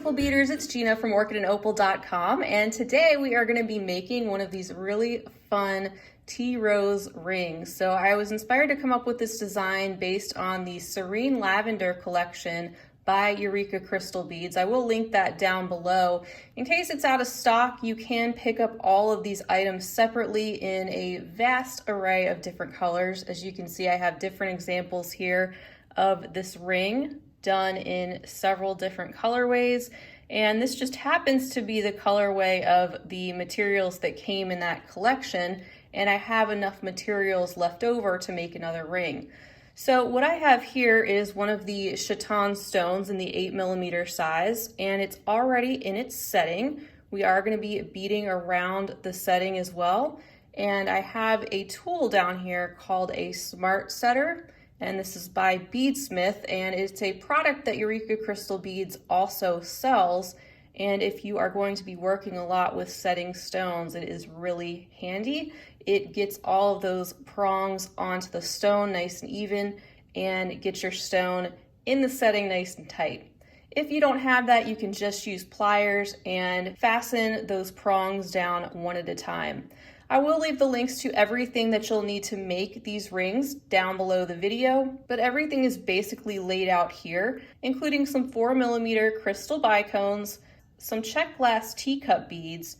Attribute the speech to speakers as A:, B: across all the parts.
A: beautiful beaders, it's Gina from orchidandopal.com, and today we are going to be making one of these really fun tea rose rings. So I was inspired to come up with this design based on the Serene Lavender collection by Eureka Crystal Beads. I will link that down below. In case it's out of stock, you can pick up all of these items separately in a vast array of different colors. As you can see, I have different examples here of this ring done in several different colorways, and this just happens to be the colorway of the materials that came in that collection, and I have enough materials left over to make another ring. So what I have here is one of the Chaton stones in the 8mm size, and it's already in its setting. We are going to be beading around the setting as well, and I have a tool down here called a Smart Setter, and this is by Beadsmith, and it's a product that Eureka Crystal Beads also sells. And if you are going to be working a lot with setting stones, it is really handy. It gets all of those prongs onto the stone nice and even, and gets your stone in the setting nice and tight. If you don't have that, you can just use pliers and fasten those prongs down one at a time. I will leave the links to everything that you'll need to make these rings down below the video, but everything is basically laid out here, including some 4mm crystal bicones, some Czech glass teacup beads,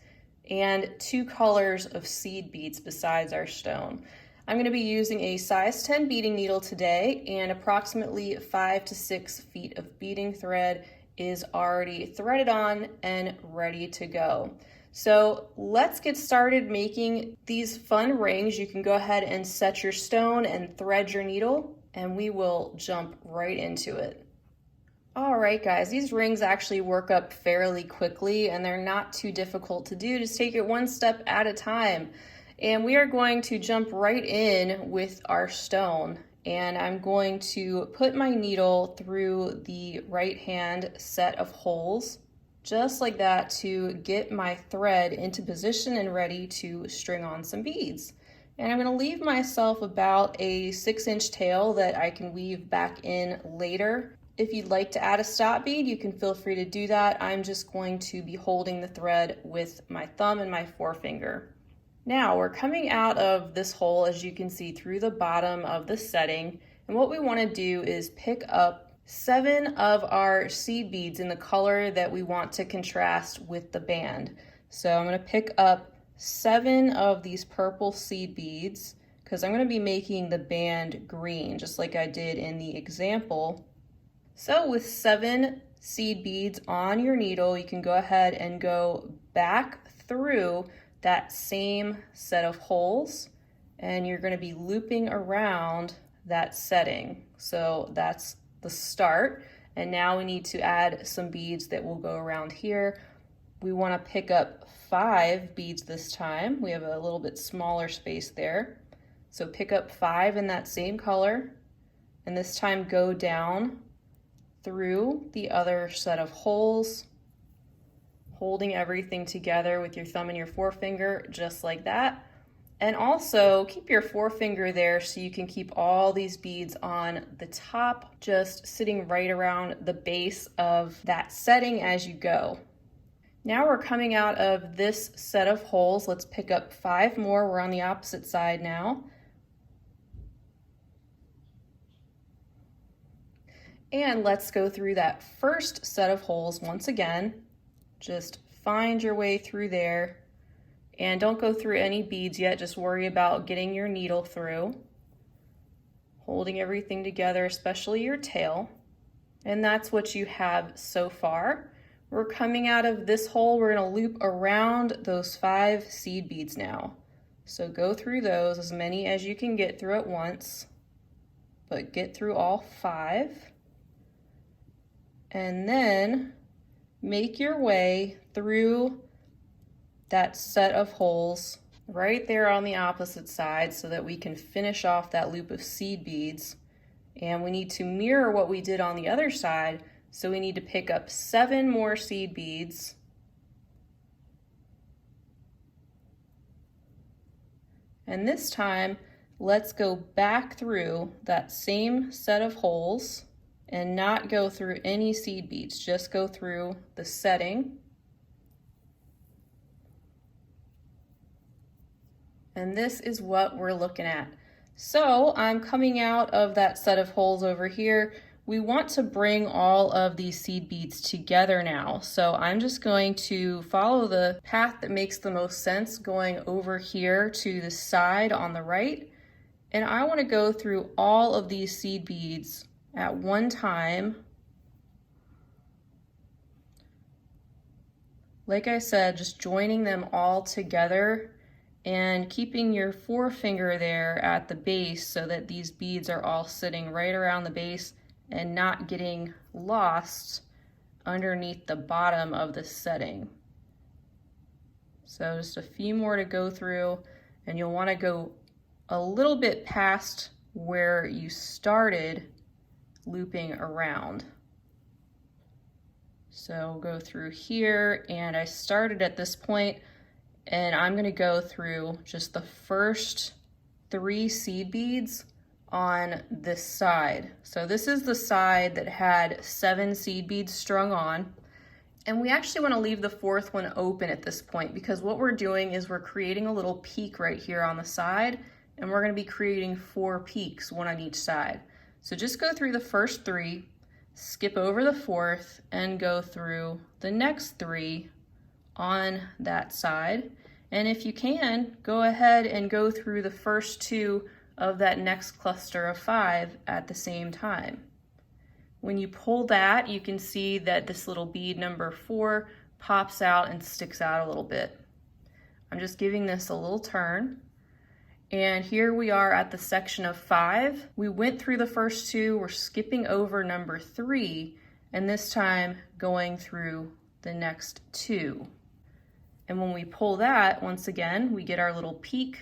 A: and 2 colors of seed beads besides our stone. I'm going to be using a size 10 beading needle today, and approximately 5 to 6 feet of beading thread is already threaded on and ready to go. So let's get started making these fun rings. You can go ahead and set your stone and thread your needle, and we will jump right into it. All right, guys, these rings actually work up fairly quickly, and they're not too difficult to do. Just take it one step at a time. And we are going to jump right in with our stone. And I'm going to put my needle through the right-hand set of holes, just like that, to get my thread into position and ready to string on some beads. And I'm going to leave myself about a 6-inch tail that I can weave back in later. If you'd like to add a stop bead, you can feel free to do that. I'm just going to be holding the thread with my thumb and my forefinger. Now we're coming out of this hole, as you can see, through the bottom of the setting. And what we want to do is pick up 7 of our seed beads in the color that we want to contrast with the band. So I'm going to pick up 7 of these purple seed beads because I'm going to be making the band green, just like I did in the example. So with 7 seed beads on your needle, you can go ahead and go back through that same set of holes, and you're going to be looping around that setting. So that's the start, and now we need to add some beads that will go around here. We want to pick up 5 beads this time. We have a little bit smaller space there, so pick up 5 in that same color, and this time go down through the other set of holes, holding everything together with your thumb and your forefinger, just like that. And also keep your forefinger there so you can keep all these beads on the top, just sitting right around the base of that setting as you go. Now we're coming out of this set of holes. Let's pick up 5 more. We're on the opposite side now. And let's go through that first set of holes once again. Just find your way through there. And don't go through any beads yet, just worry about getting your needle through, holding everything together, especially your tail. And that's what you have so far. We're coming out of this hole, we're gonna loop around those 5 seed beads now. So go through those, as many as you can get through at once, but get through all 5. And then make your way through that set of holes right there on the opposite side so that we can finish off that loop of seed beads. And we need to mirror what we did on the other side, so we need to pick up 7 more seed beads. And this time, let's go back through that same set of holes and not go through any seed beads, just go through the setting. And this is what we're looking at. So I'm coming out of that set of holes over here. We want to bring all of these seed beads together now. So I'm just going to follow the path that makes the most sense, going over here to the side on the right. And I want to go through all of these seed beads at one time. Like I said, just joining them all together and keeping your forefinger there at the base so that these beads are all sitting right around the base and not getting lost underneath the bottom of the setting. So just a few more to go through, and you'll want to go a little bit past where you started looping around. So go through here, and I started at this point, and I'm going to go through just the first 3 seed beads on this side. So this is the side that had 7 seed beads strung on. And we actually want to leave the 4th one open at this point, because what we're doing is we're creating a little peak right here on the side, and we're going to be creating 4 peaks, one on each side. So just go through the first 3, skip over the 4th, and go through the next 3 on that side. And if you can, go ahead and go through the first 2 of that next cluster of 5 at the same time. When you pull that, you can see that this little bead number 4 pops out and sticks out a little bit. I'm just giving this a little turn. And here we are at the section of 5. We went through the first 2, we're skipping over number 3, and this time going through the next 2. And when we pull that, once again, we get our little peak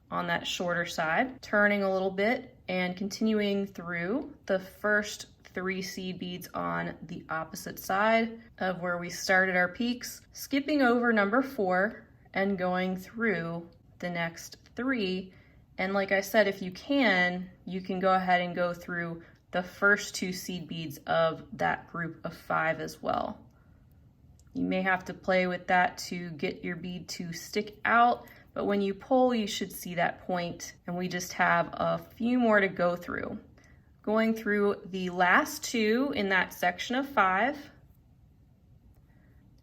A: on that shorter side, turning a little bit and continuing through the first 3 seed beads on the opposite side of where we started our peaks, skipping over number 4 and going through the next 3. And like I said, if you can go ahead and go through the first 2 seed beads of that group of 5 as well. You may have to play with that to get your bead to stick out, but when you pull, you should see that point, and we just have a few more to go through. Going through the last 2 in that section of 5.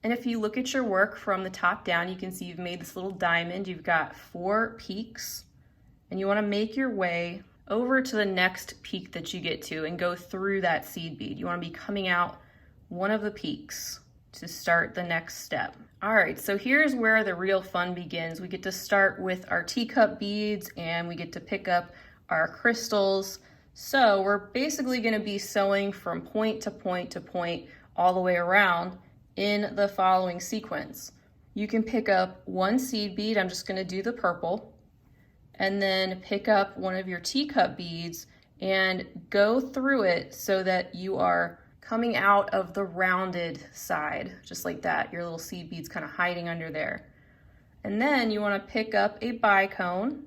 A: And if you look at your work from the top down, you can see you've made this little diamond. You've got 4 peaks, and you want to make your way over to the next peak that you get to and go through that seed bead. You want to be coming out one of the peaks to start the next step. All right, so here's where the real fun begins. We get to start with our teacup beads, and we get to pick up our crystals. So we're basically going to be sewing from point to point to point all the way around in the following sequence. You can pick up 1 seed bead. I'm just going to do the purple, and then pick up one of your teacup beads and go through it so that you are coming out of the rounded side, just like that. Your little seed bead's kind of hiding under there. And then you want to pick up a bicone,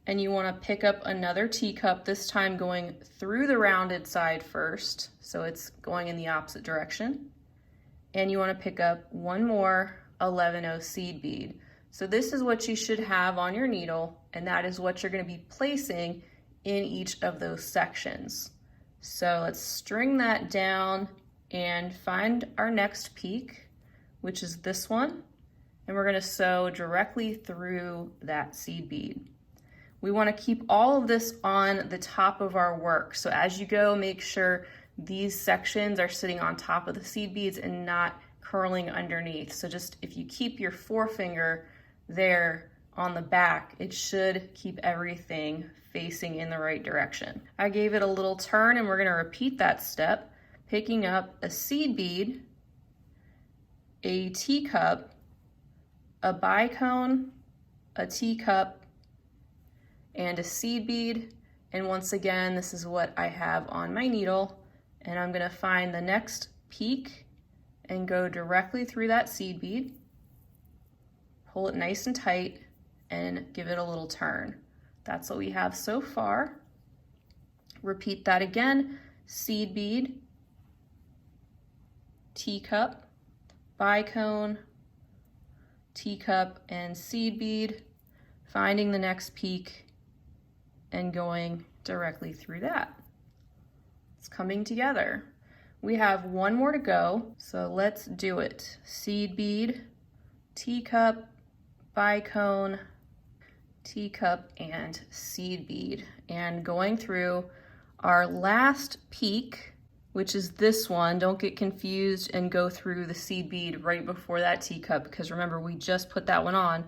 A: and you want to pick up another teacup, this time going through the rounded side first, so it's going in the opposite direction. And you want to pick up one more 11-0 seed bead. So this is what you should have on your needle, and that is what you're going to be placing in each of those sections. So let's string that down and find our next peak, which is this one, and we're going to sew directly through that seed bead. We want to keep all of this on the top of our work. So as you go, make sure these sections are sitting on top of the seed beads and not curling underneath. So just if you keep your forefinger there on the back, it should keep everything facing in the right direction. I gave it a little turn, and we're going to repeat that step, picking up a seed bead, a teacup, a bicone, a teacup, and a seed bead. And once again, this is what I have on my needle, and I'm going to find the next peak and go directly through that seed bead, pull it nice and tight, and give it a little turn. That's what we have so far. Repeat that again, seed bead, teacup, bicone, teacup, and seed bead, finding the next peak and going directly through that. It's coming together. We have one more to go, so let's do it. Seed bead, teacup, bicone, teacup, and seed bead. And going through our last peak, which is this one. Don't get confused and go through the seed bead right before that teacup, because remember, we just put that one on.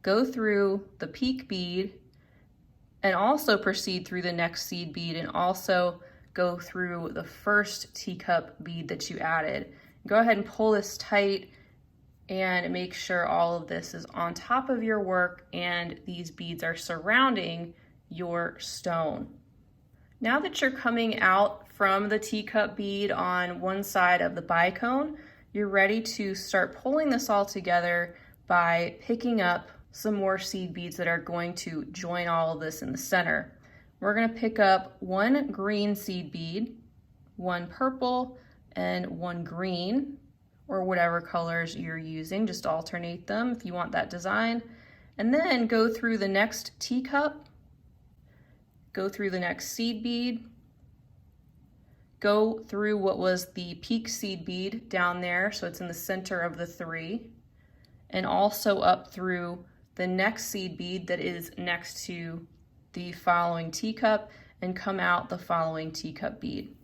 A: Go through the peak bead and also proceed through the next seed bead, and also go through the first teacup bead that you added. Go ahead and pull this tight and make sure all of this is on top of your work and these beads are surrounding your stone. Now that you're coming out from the teacup bead on one side of the bicone, you're ready to start pulling this all together by picking up some more seed beads that are going to join all of this in the center. We're going to pick up one green seed bead, one purple, and one green, or whatever colors you're using. Just alternate them if you want that design. And then go through the next teacup, go through the next seed bead, go through what was the peak seed bead down there, so it's in the center of the three, and also up through the next seed bead that is next to the following teacup, and come out the following teacup bead.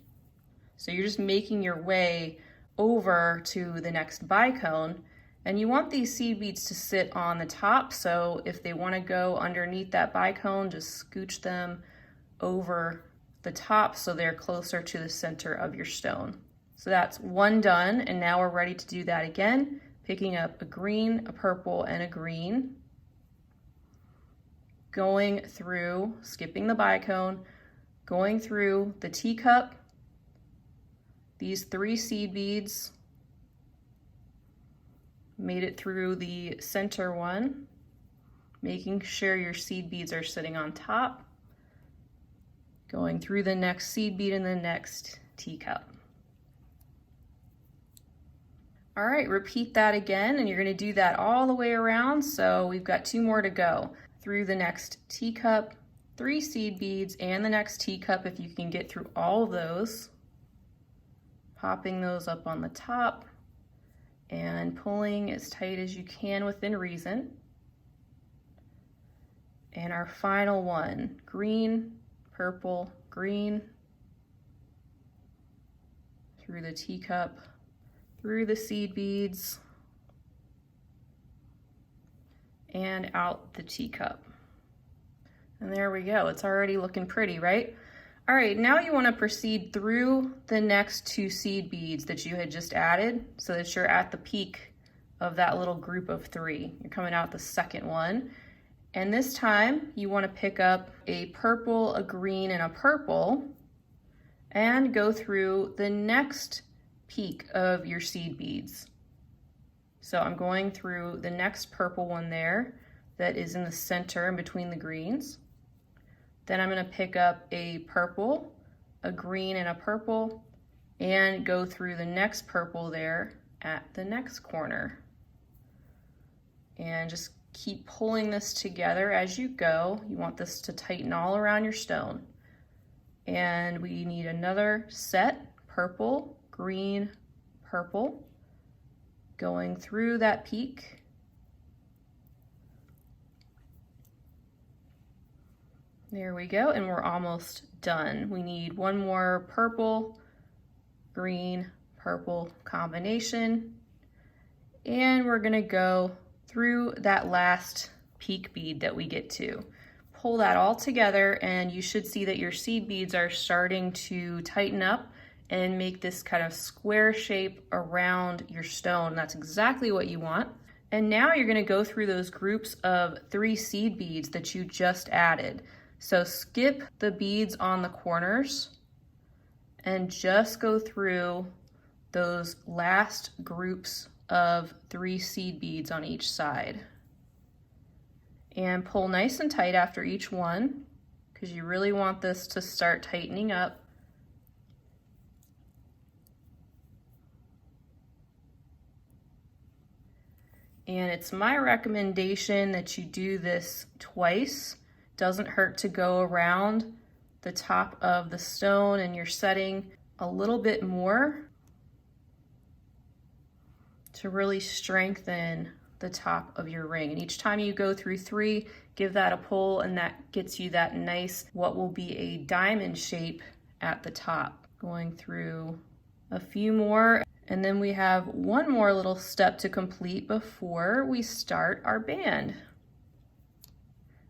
A: So you're just making your way over to the next bicone, and you want these seed beads to sit on the top, so if they want to go underneath that bicone, just scooch them over the top so they're closer to the center of your stone. So that's one done, and now we're ready to do that again, picking up a green, a purple, and a green, going through, skipping the bicone, going through the teacup, these three seed beads, made it through the center one, making sure your seed beads are sitting on top, going through the next seed bead and the next teacup. All right, repeat that again, and you're going to do that all the way around. So we've got two more to go. Through the next teacup, three seed beads, and the next teacup if you can get through all of those. Popping those up on the top and pulling as tight as you can within reason. And our final one, green, purple, green, through the teacup, through the seed beads, and out the teacup. And there we go. It's already looking pretty, right? All right, now you want to proceed through the next two seed beads that you had just added so that you're at the peak of that little group of three. You're coming out the second one. And this time you want to pick up a purple, a green, and a purple and go through the next peak of your seed beads. So I'm going through the next purple one there that is in the center in between the greens. Then I'm going to pick up a purple, a green, and a purple, and go through the next purple there at the next corner. And just keep pulling this together as you go. You want this to tighten all around your stone. And we need another set, purple, green, purple, going through that peak. There we go, and we're almost done. We need one more purple, green, purple combination, and we're gonna go through that last peak bead that we get to. Pull that all together, and you should see that your seed beads are starting to tighten up and make this kind of square shape around your stone. That's exactly what you want. And now you're gonna go through those groups of 3 seed beads that you just added. So skip the beads on the corners and just go through those last groups of 3 seed beads on each side. And pull nice and tight after each one because you really want this to start tightening up. And it's my recommendation that you do this twice. Doesn't hurt to go around the top of the stone, and you're setting a little bit more to really strengthen the top of your ring. And each time you go through 3, give that a pull, and that gets you that nice, what will be a diamond shape at the top. Going through a few more, and then we have one more little step to complete before we start our band.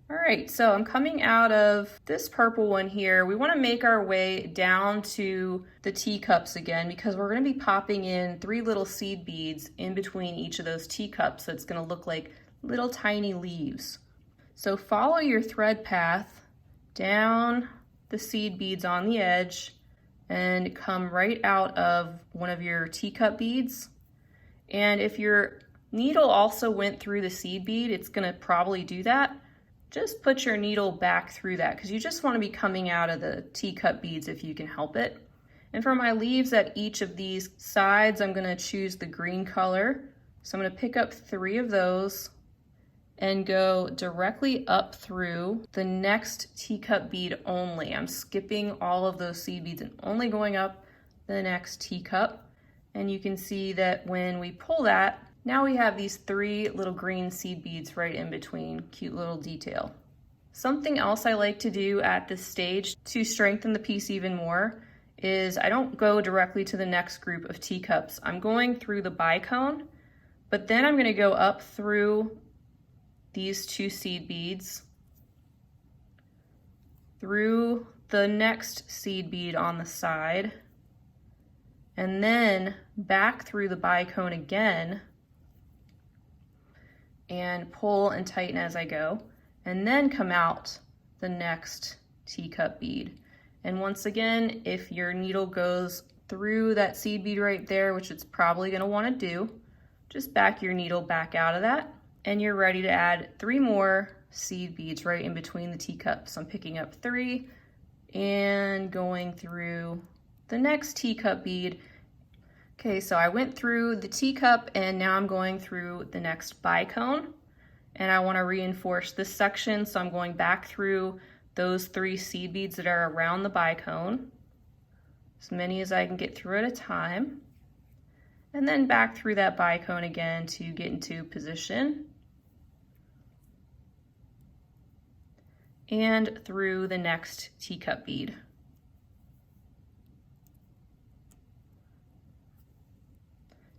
A: All right, so I'm coming out of this purple one here. We want to make our way down to the teacups again, because we're going to be popping in 3 little seed beads in between each of those teacups. So it's going to look like little tiny leaves. So follow your thread path down the seed beads on the edge and come right out of one of your teacup beads. And if your needle also went through the seed bead, it's going to probably do that. Just put your needle back through that, because you just want to be coming out of the teacup beads if you can help it. And for my leaves at each of these sides, I'm going to choose the green color. So I'm going to pick up 3 of those and go directly up through the next teacup bead only. I'm skipping all of those seed beads and only going up the next teacup. And you can see that when we pull that, now we have these 3 little green seed beads right in between. Cute little detail. Something else I like to do at this stage to strengthen the piece even more is I don't go directly to the next group of teacups. I'm going through the bicone, but then I'm going to go up through these 2 seed beads, through the next seed bead on the side, and then back through the bicone again, and pull and tighten as I go, and then come out the next teacup bead. And once again, if your needle goes through that seed bead right there, which it's probably going to want to do, just back your needle back out of that, and you're ready to add 3 more seed beads right in between the teacups. So I'm picking up 3 and going through the next teacup bead. Okay, so I went through the teacup and now I'm going through the next bicone, and I want to reinforce this section, so I'm going back through those 3 seed beads that are around the bicone, as many as I can get through at a time, and then back through that bicone again to get into position, and through the next teacup bead.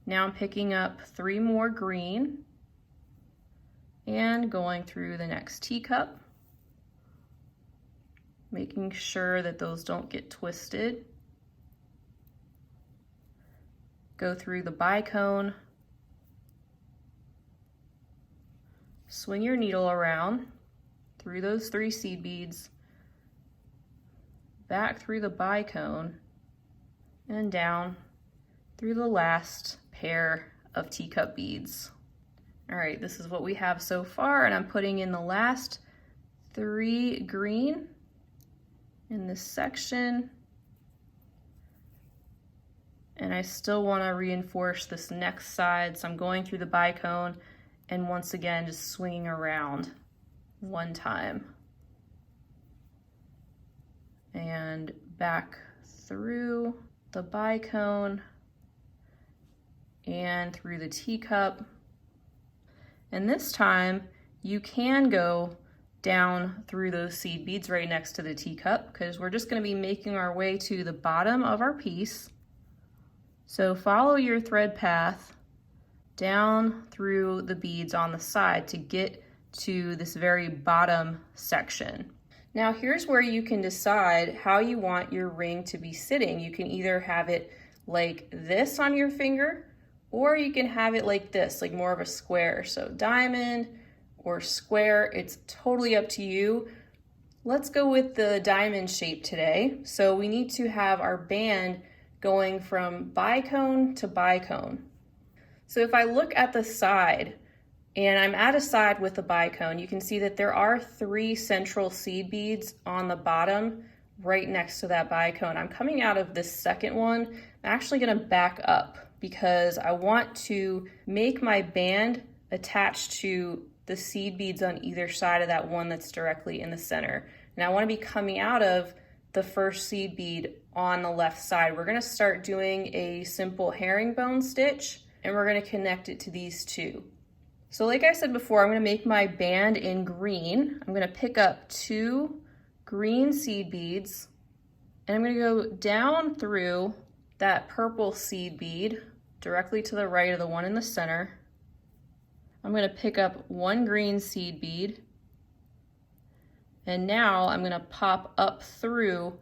A: Now I'm picking up 3 more green and going through the next teacup, making sure that those don't get twisted. Go through the bicone, swing your needle around through those 3 seed beads, back through the bicone, and down through the last pair of teacup beads. All right, this is what we have so far, and I'm putting in the last 3 green in this section. And I still want to reinforce this next side, so I'm going through the bicone and once again just swinging around 1 time. And back through the bicone and through the teacup. And this time you can go down through those seed beads right next to the teacup, because we're just going to be making our way to the bottom of our piece. So follow your thread path down through the beads on the side to get to this very bottom section. Now here's where you can decide how you want your ring to be sitting. You can either have it like this on your finger, or you can have it like this, like more of a square. So diamond or square, it's totally up to you. Let's go with the diamond shape today. So we need to have our band going from bicone to bicone. So if I look at the side, and I'm at a side with the bicone, you can see that there are 3 central seed beads on the bottom right next to that bicone. I'm coming out of this second one. I'm actually going to back up because I want to make my band attached to the seed beads on either side of that one that's directly in the center. And I want to be coming out of the first seed bead on the left side. We're going to start doing a simple herringbone stitch, and we're going to connect it to these two. So like I said before, I'm going to make my band in green. I'm going to pick up 2 green seed beads, and I'm going to go down through that purple seed bead directly to the right of the one in the center. I'm going to pick up 1 green seed bead, and now I'm going to pop up through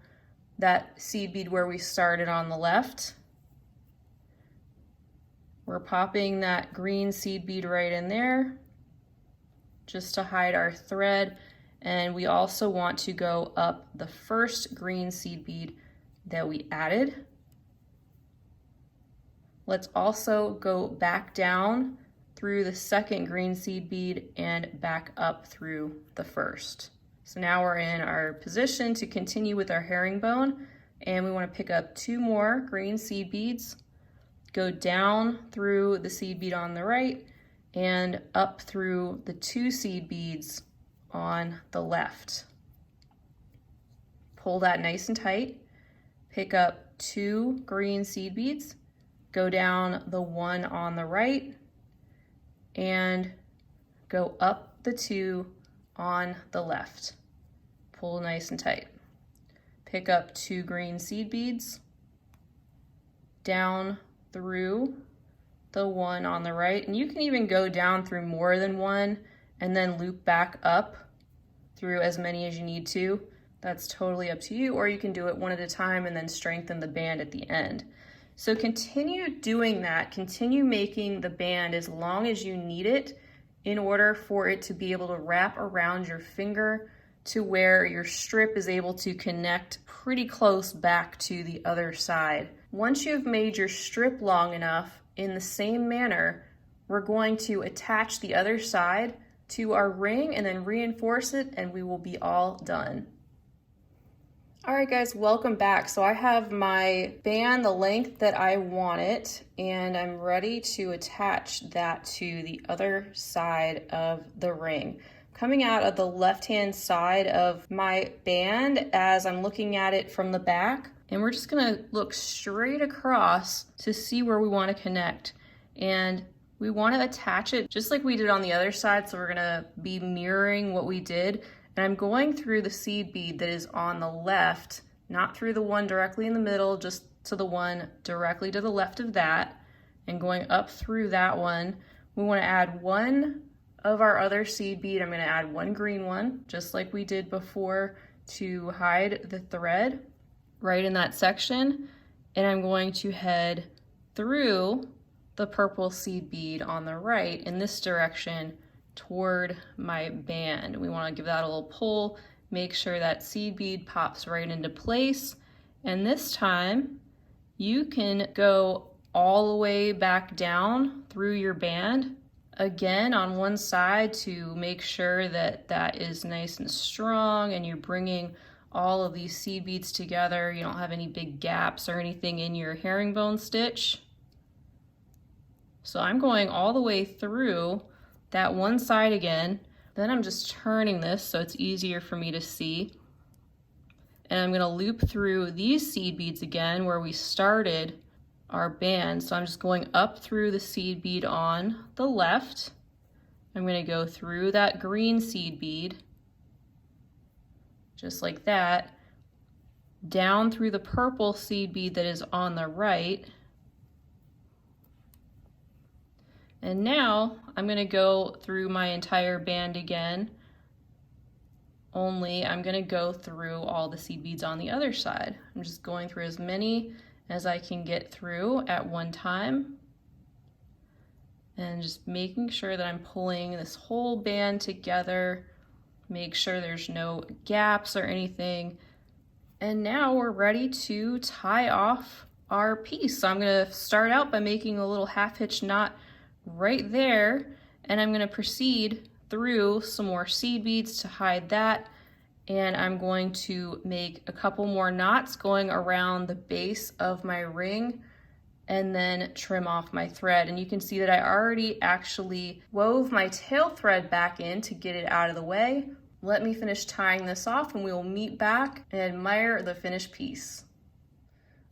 A: that seed bead where we started on the left. We're popping that green seed bead right in there just to hide our thread, and we also want to go up the first green seed bead that we added. Let's also go back down through the second green seed bead and back up through the first. So now we're in our position to continue with our herringbone, and we want to pick up 2 more green seed beads, go down through the seed bead on the right and up through the 2 seed beads on the left. Pull that nice and tight, pick up 2 green seed beads, go down the one on the right and go up the 2 on the left. Pull nice and tight. Pick up 2 green seed beads, down through the one on the right, and you can even go down through more than one and then loop back up through as many as you need to. That's totally up to you, or you can do it one at a time and then strengthen the band at the end. So continue doing that, continue making the band as long as you need it in order for it to be able to wrap around your finger to where your strip is able to connect pretty close back to the other side. Once you've made your strip long enough, in the same manner, we're going to attach the other side to our ring and then reinforce it, and we will be all done. All right guys, welcome back. So I have my band the length that I want it, and I'm ready to attach that to the other side of the ring. Coming out of the left-hand side of my band as I'm looking at it from the back, and we're just gonna look straight across to see where we want to connect. And we want to attach it just like we did on the other side, so we're gonna be mirroring what we did. And I'm going through the seed bead that is on the left, not through the one directly in the middle, just to the one directly to the left of that, and going up through that one. We want to add 1 of our other seed bead. I'm going to add 1 green one, just like we did before, to hide the thread right in that section. And I'm going to head through the purple seed bead on the right in this direction toward my band. We want to give that a little pull, make sure that seed bead pops right into place. And this time you can go all the way back down through your band again on one side to make sure that that is nice and strong and you're bringing all of these seed beads together. You don't have any big gaps or anything in your herringbone stitch. So I'm going all the way through that one side again, then I'm just turning this so it's easier for me to see. And I'm gonna loop through these seed beads again where we started our band. So I'm just going up through the seed bead on the left. I'm gonna go through that green seed bead, just like that, down through the purple seed bead that is on the right. And now I'm going to go through my entire band again, only I'm going to go through all the seed beads on the other side. I'm just going through as many as I can get through at one time, and just making sure that I'm pulling this whole band together, make sure there's no gaps or anything. And now we're ready to tie off our piece. So I'm going to start out by making a little half hitch knot right there, and I'm going to proceed through some more seed beads to hide that, and I'm going to make a couple more knots going around the base of my ring and then trim off my thread. And you can see that I already actually wove my tail thread back in to get it out of the way. Let me finish tying this off and we will meet back and admire the finished piece.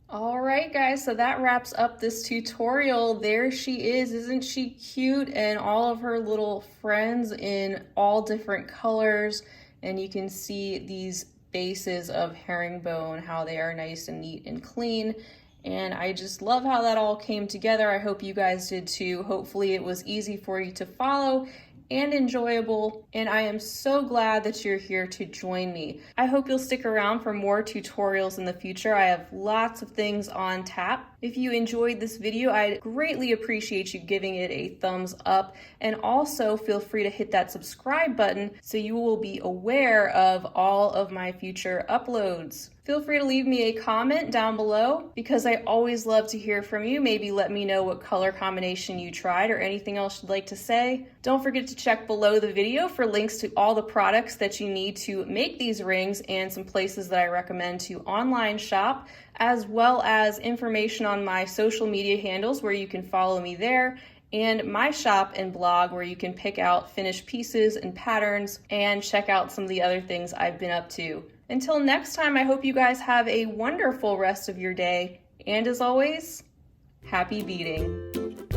A: All right, guys, so that wraps up this tutorial. There she is. Isn't she cute? And all of her little friends in all different colors. And you can see these bases of herringbone, how they are nice and neat and clean. And I just love how that all came together. I hope you guys did too. Hopefully it was easy for you to follow and enjoyable, and I am so glad that you're here to join me. I hope you'll stick around for more tutorials in the future. I have lots of things on tap. If you enjoyed this video, I'd greatly appreciate you giving it a thumbs up, and also feel free to hit that subscribe button so you will be aware of all of my future uploads. Feel free to leave me a comment down below because I always love to hear from you. Maybe let me know what color combination you tried or anything else you'd like to say. Don't forget to check below the video for links to all the products that you need to make these rings and some places that I recommend to online shop, as well as information on my social media handles where you can follow me there, and my shop and blog where you can pick out finished pieces and patterns and check out some of the other things I've been up to. Until next time, I hope you guys have a wonderful rest of your day, and as always, happy beading.